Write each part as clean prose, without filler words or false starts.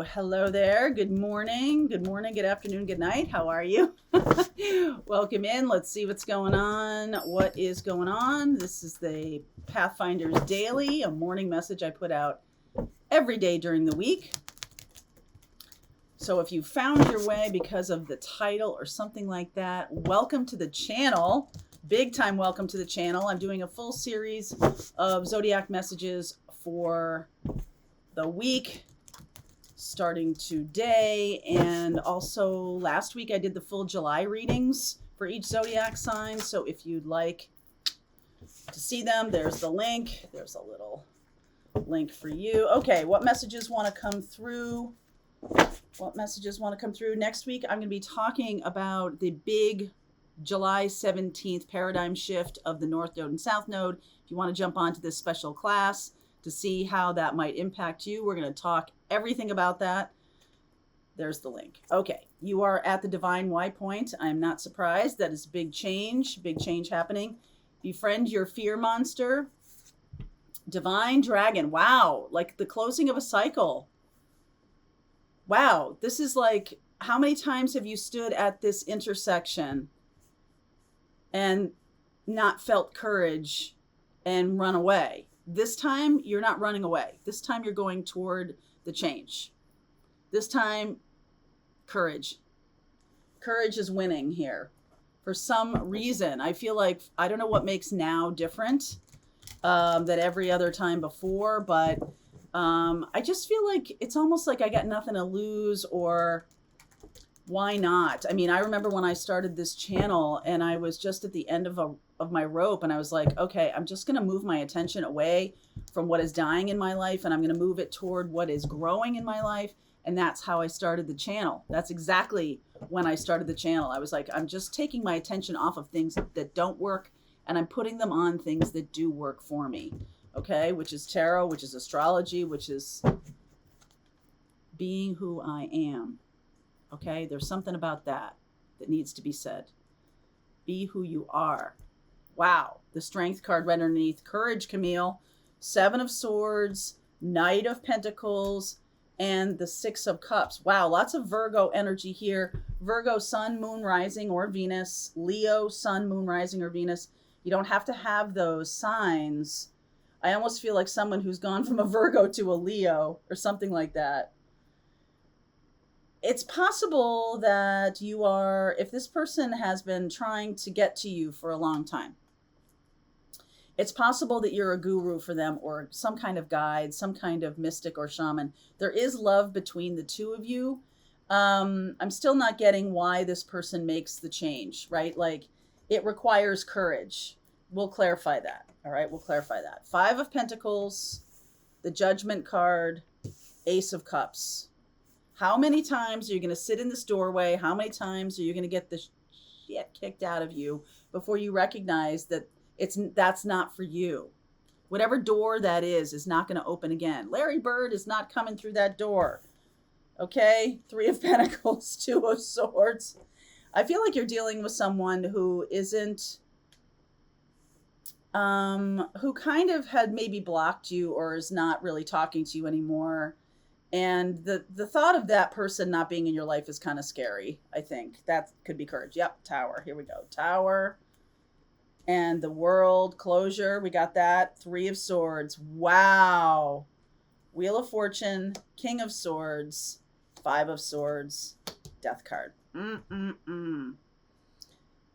Hello there. Good morning. Good morning, good afternoon, good night. How are you? Welcome in. Let's see what's going on. What is going on? This is the Pathfinders Daily, a morning message I put out every day during the week. So if you found your way because of the title or something like that, welcome to the channel. Big time welcome to the channel. I'm doing a full series of Zodiac messages for the week starting today, and also last week I did the full July readings for each Zodiac sign. So if you'd like to see them, there's the link. There's a little link for you. Okay, what messages want to come through? What messages want to come through? Next week I'm going to be talking about the big July 17th paradigm shift of the North Node and South Node. If you want to jump onto this special class to see how that might impact you, we're going to talk everything about that. There's the link. Okay, you are at the divine Y point. I'm not surprised. That is big change happening. Befriend your fear monster. Divine dragon. Wow, like the closing of a cycle. Wow, this is like, how many times have you stood at this intersection and not felt courage and run away? This time, you're not running away. This time, you're going toward the change. This time, courage. Courage is winning here. For some reason, I feel like, I don't know what makes now different than every other time before, but I just feel like it's almost like I got nothing to lose, or why not? I mean, I remember when I started this channel and I was just at the end of my rope, and I was like, okay, I'm just going to move my attention away from what is dying in my life, and I'm going to move it toward what is growing in my life. And that's how I started the channel. That's exactly when I started the channel. I was like, I'm just taking my attention off of things that don't work, and I'm putting them on things that do work for me. Okay, which is tarot, which is astrology, which is being who I am. Okay, there's something about that needs to be said. Be who you are. Wow, the Strength card right underneath. Courage, Camille. 7 of Swords, Knight of Pentacles, and the 6 of Cups. Wow, lots of Virgo energy here. Virgo, Sun, Moon, Rising, or Venus. Leo, Sun, Moon, Rising, or Venus. You don't have to have those signs. I almost feel like someone who's gone from a Virgo to a Leo or something like that. It's possible that you are, if this person has been trying to get to you for a long time, it's possible that you're a guru for them, or some kind of guide, some kind of mystic or shaman. There is love between the two of you. I'm still not getting why this person makes the change, right? Like, it requires courage. We'll clarify that. All right, we'll clarify that. 5 of Pentacles, the Judgment card, Ace of Cups. How many times are you going to sit in this doorway? How many times are you going to get the shit kicked out of you before you recognize that that's not for you? Whatever door that is not going to open again. Larry Bird is not coming through that door. Okay? 3 of Pentacles, 2 of Swords. I feel like you're dealing with someone who isn't, who kind of had maybe blocked you or is not really talking to you anymore. And the thought of that person not being in your life is kind of scary, I think. That could be courage. Yep, Tower. Here we go. Tower. And the World, closure. We got that. 3 of Swords. Wow. Wheel of Fortune, King of Swords, 5 of Swords, Death card.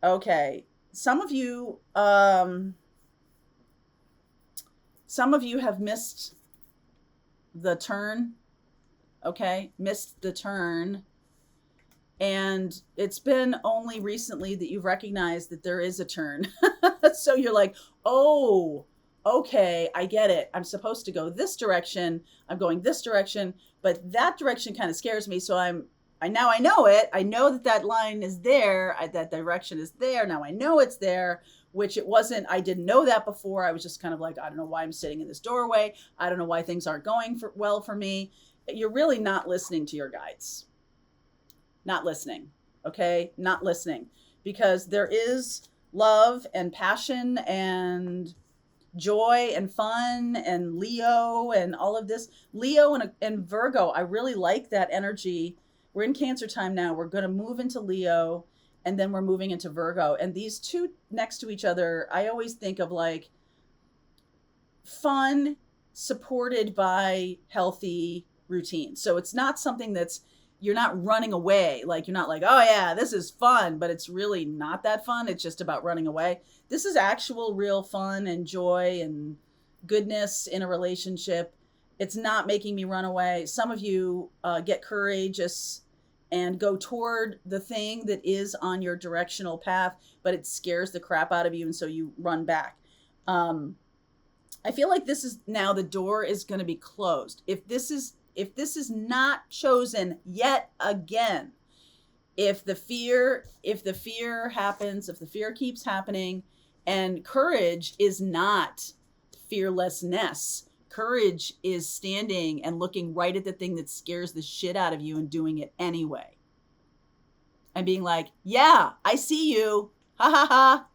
Okay. Some of you have missed the turn. Okay, missed the turn. And it's been only recently that you've recognized that there is a turn. So you're like, oh, okay, I get it. I'm supposed to go this direction. I'm going this direction, but that direction kind of scares me. So now I know it. I know that line is there. That direction is there. Now I know it's there, which it wasn't. I didn't know that before. I was just kind of like, I don't know why I'm sitting in this doorway. I don't know why things aren't going well for me. You're really not listening to your guides. Not listening. Okay? Not listening. Because there is love and passion and joy and fun and Leo and all of this. Leo and Virgo, I really like that energy. We're in Cancer time now. We're going to move into Leo, and then we're moving into Virgo. And these two next to each other, I always think of like fun supported by healthy routine. So it's not something that's, you're not running away. Like, you're not like, oh yeah, this is fun, but it's really not that fun. It's just about running away. This is actual real fun and joy and goodness in a relationship. It's not making me run away. Some of you get courageous and go toward the thing that is on your directional path, but it scares the crap out of you, and so you run back. I feel like this is now, the door is going to be closed. If this is not chosen yet again, if the fear happens, if the fear keeps happening, and courage is not fearlessness. Courage is standing and looking right at the thing that scares the shit out of you and doing it anyway. And being like, yeah, I see you. Ha ha ha.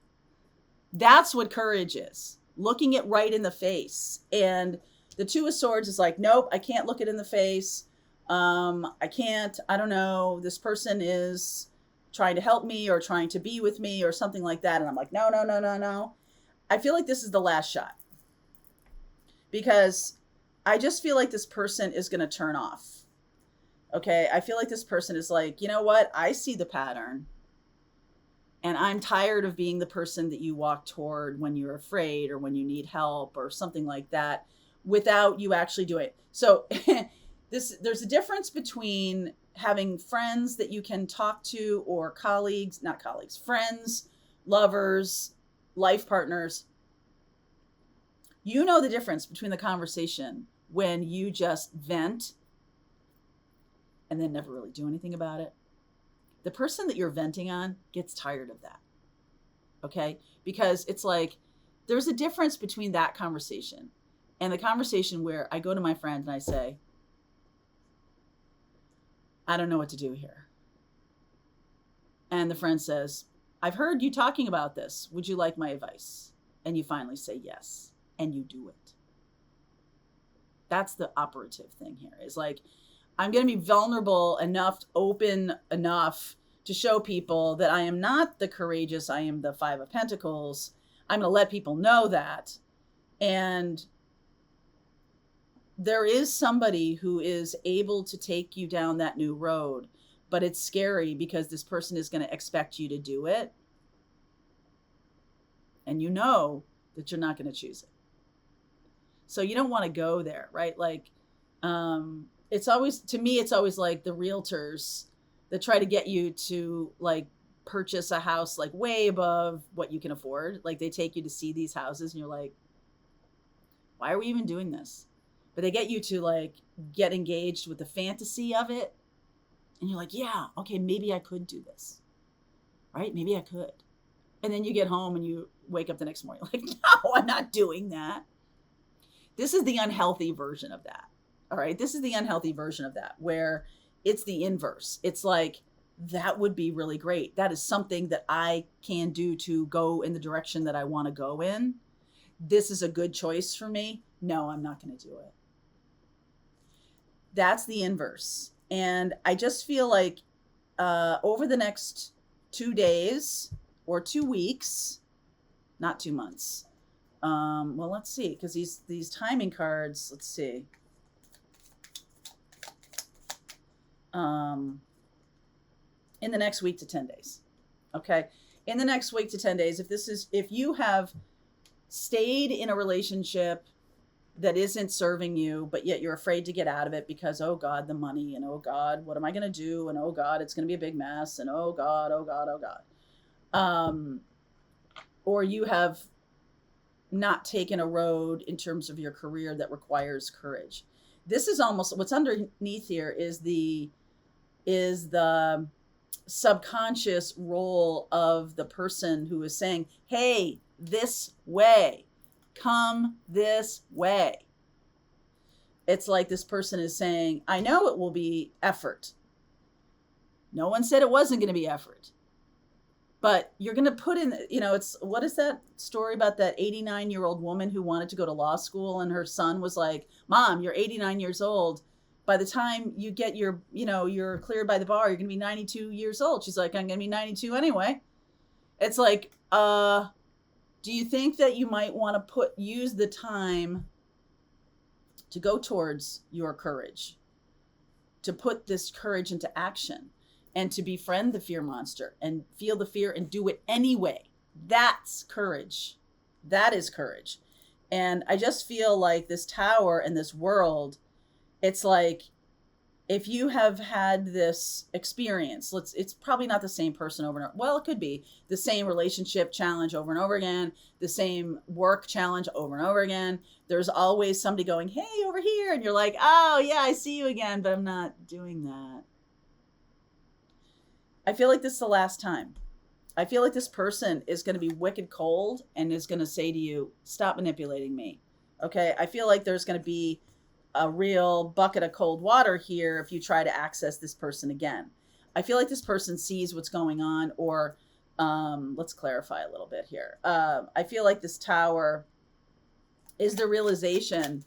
That's what courage is. Looking it right in the face. And the Two of Swords is like, nope, I can't look it in the face. I can't, I don't know. This person is trying to help me or trying to be with me or something like that. And I'm like, no. I feel like this is the last shot, because I just feel like this person is going to turn off. Okay. I feel like this person is like, you know what? I see the pattern, and I'm tired of being the person that you walk toward when you're afraid or when you need help or something like that, without you actually doing it. So there's a difference between having friends that you can talk to, or friends, lovers, life partners. You know the difference between the conversation when you just vent and then never really do anything about it. The person that you're venting on gets tired of that. Okay? Because it's like, there's a difference between that conversation and the conversation where I go to my friend and I say, I don't know what to do here. And the friend says, I've heard you talking about this. Would you like my advice? And you finally say yes, and you do it. That's the operative thing here. Is like, I'm going to be vulnerable enough, open enough to show people that I am not the courageous. I am the Five of Pentacles. I'm going to let people know that. And there is somebody who is able to take you down that new road, but it's scary because this person is going to expect you to do it. And you know that you're not going to choose it. So you don't want to go there, right? Like, it's always, to me, it's always like the realtors that try to get you to like purchase a house like way above what you can afford. Like, they take you to see these houses and you're like, why are we even doing this? But they get you to like get engaged with the fantasy of it. And you're like, yeah, okay, maybe I could do this, right? Maybe I could. And then you get home and you wake up the next morning like, no, I'm not doing that. This is the unhealthy version of that. All right. This is the unhealthy version of that, where it's the inverse. It's like, that would be really great. That is something that I can do to go in the direction that I want to go in. This is a good choice for me. No, I'm not going to do it. That's the inverse. And I just feel like over the next 2 days or 2 weeks, not 2 months. Well, let's see, because these timing cards, let's see. In the next week to 10 days. Okay. In the next week to 10 days, if you have stayed in a relationship that isn't serving you, but yet you're afraid to get out of it because, oh God, the money, and oh God, what am I going to do? And oh God, it's going to be a big mess. And oh God. Or you have not taken a road in terms of your career that requires courage. This is almost what's underneath here is the subconscious role of the person who is saying, hey, this way, come this way. It's like this person is saying, I know it will be effort. No one said it wasn't going to be effort. But you're going to put in, it's, what is that story about that 89-year-old woman who wanted to go to law school and her son was like, Mom, you're 89 years old. By the time you get you're cleared by the bar, you're going to be 92 years old. She's like, I'm going to be 92 anyway. It's like, do you think that you might want to use the time to go towards your courage, to put this courage into action, and to befriend the fear monster and feel the fear and do it anyway? That's courage. That is courage. And I just feel like this tower and this world, it's like, if you have had this experience, it's probably not the same person over and over. Well, it could be the same relationship challenge over and over again, the same work challenge over and over again. There's always somebody going, hey, over here. And you're like, oh yeah, I see you again, but I'm not doing that. I feel like this is the last time. I feel like this person is going to be wicked cold and is going to say to you, stop manipulating me. Okay. I feel like there's going to be a real bucket of cold water here if you try to access this person again. I feel like this person sees what's going on, or let's clarify a little bit here. I feel like this tower is the realization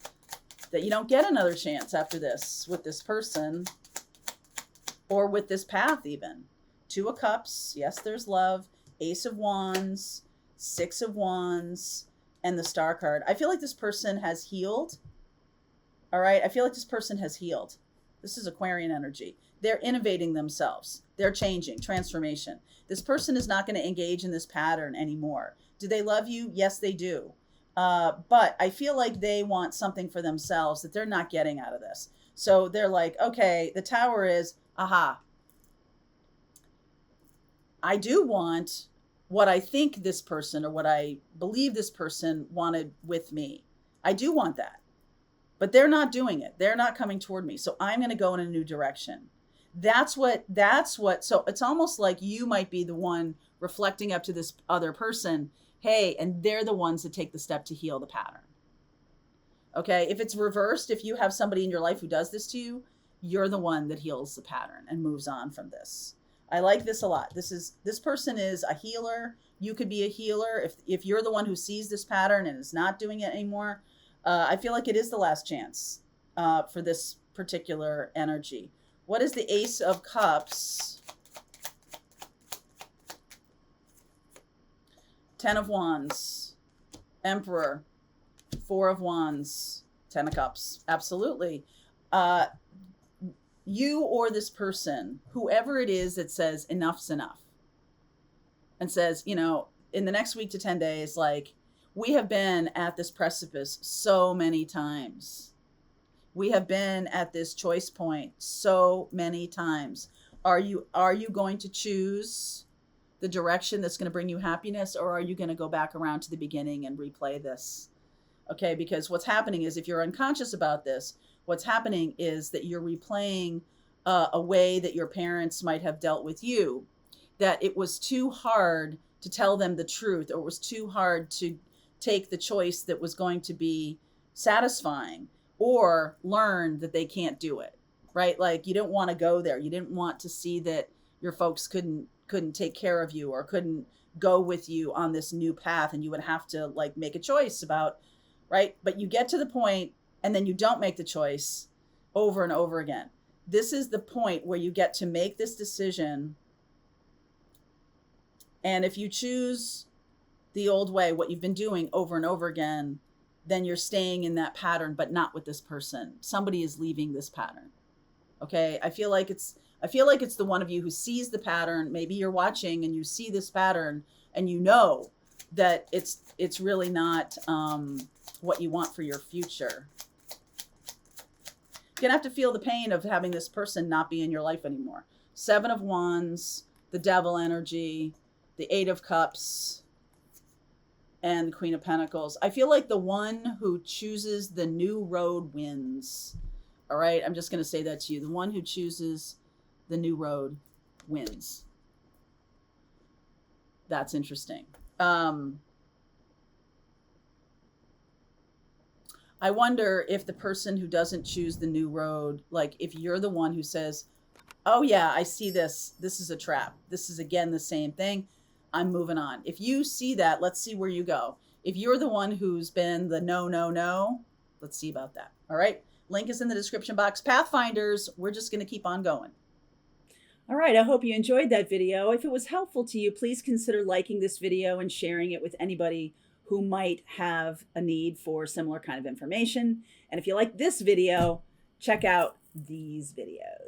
that you don't get another chance after this with this person or with this path even. 2 of Cups, yes, there's love. Ace of Wands, 6 of Wands, and the Star card. I feel like this person has healed. All right. I feel like this person has healed. This is Aquarian energy. They're innovating themselves. They're changing, transformation. This person is not going to engage in this pattern anymore. Do they love you? Yes, they do. But I feel like they want something for themselves that they're not getting out of this. So they're like, okay, the tower is, aha, I do want what I think this person or what I believe this person wanted with me. I do want that. But they're not doing it. They're not coming toward me. So I'm going to go in a new direction. That's what, so it's almost like you might be the one reflecting up to this other person. Hey, and they're the ones that take the step to heal the pattern. Okay. If it's reversed, if you have somebody in your life who does this to you, you're the one that heals the pattern and moves on from this. I like this a lot. This person is a healer. You could be a healer. If you're the one who sees this pattern and is not doing it anymore, I feel like it is the last chance for this particular energy. What is the Ace of Cups? 10 of Wands, Emperor, 4 of Wands, 10 of Cups. Absolutely. You or this person, whoever it is that says enough's enough and says, in the next week to 10 days, like, we have been at this precipice so many times. We have been at this choice point so many times. Are you going to choose the direction that's going to bring you happiness, or are you going to go back around to the beginning and replay this? Okay, because what's happening is, if you're unconscious about this, what's happening is that you're replaying a way that your parents might have dealt with you, that it was too hard to tell them the truth, or it was too hard to take the choice that was going to be satisfying, or learn that they can't do it, right? Like, you didn't want to go there. You didn't want to see that your folks couldn't take care of you or couldn't go with you on this new path, and you would have to like make a choice about, right? But you get to the point and then you don't make the choice over and over again. This is the point where you get to make this decision. And if you choose the old way, what you've been doing over and over again, then you're staying in that pattern, but not with this person. Somebody is leaving this pattern. Okay. I feel like it's the one of you who sees the pattern. Maybe you're watching and you see this pattern and you know that it's really not what you want for your future. You're gonna have to feel the pain of having this person not be in your life anymore. 7 of Wands, the Devil energy, the 8 of Cups, and the Queen of Pentacles. I feel like the one who chooses the new road wins. All right, I'm just going to say that to you. The one who chooses the new road wins. That's interesting. I wonder if the person who doesn't choose the new road, like if you're the one who says, oh yeah, I see this. This is a trap. This is again the same thing. I'm moving on. If you see that, let's see where you go. If you're the one who's been the no, no, no, let's see about that. All right. Link is in the description box. Pathfinders, we're just going to keep on going. All right, I hope you enjoyed that video. If it was helpful to you, please consider liking this video and sharing it with anybody who might have a need for similar kind of information. And if you like this video, check out these videos.